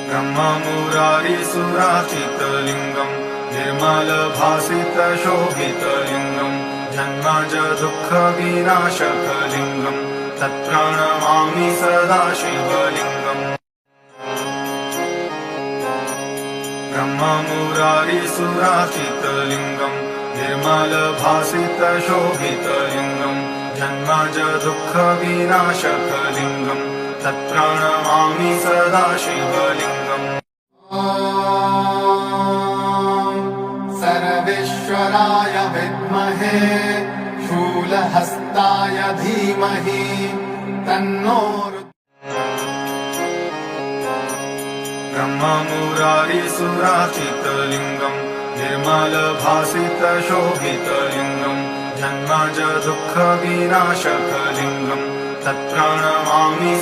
ब्रह्ममुरारिसुराचितलिङ्गम् निर्मलभासितशोभितलिङ्गम् जन्मज दुःखविनाशकलिङ्गम् तत्प्रणमामि सदा शिवलिङ्गम्। ब्रह्ममुरारिसुराचितलिङ्गम् निर्मलभासितशोभितलिङ्गम् जन्मज दुःखविनाशकलिङ्गम् तत्प्रणमामि सदा शिवलिङ्गम्। सर्वेश्वराय विद्महे शूलहस्ताय धीमहि तन्नो ब्रह्ममुरारिसुराचितलिङ्गम् निर्मलभासितशोभितलिङ्गम् जन्मज दुःखविनाशकलिङ्गम् तत्प्रणमामि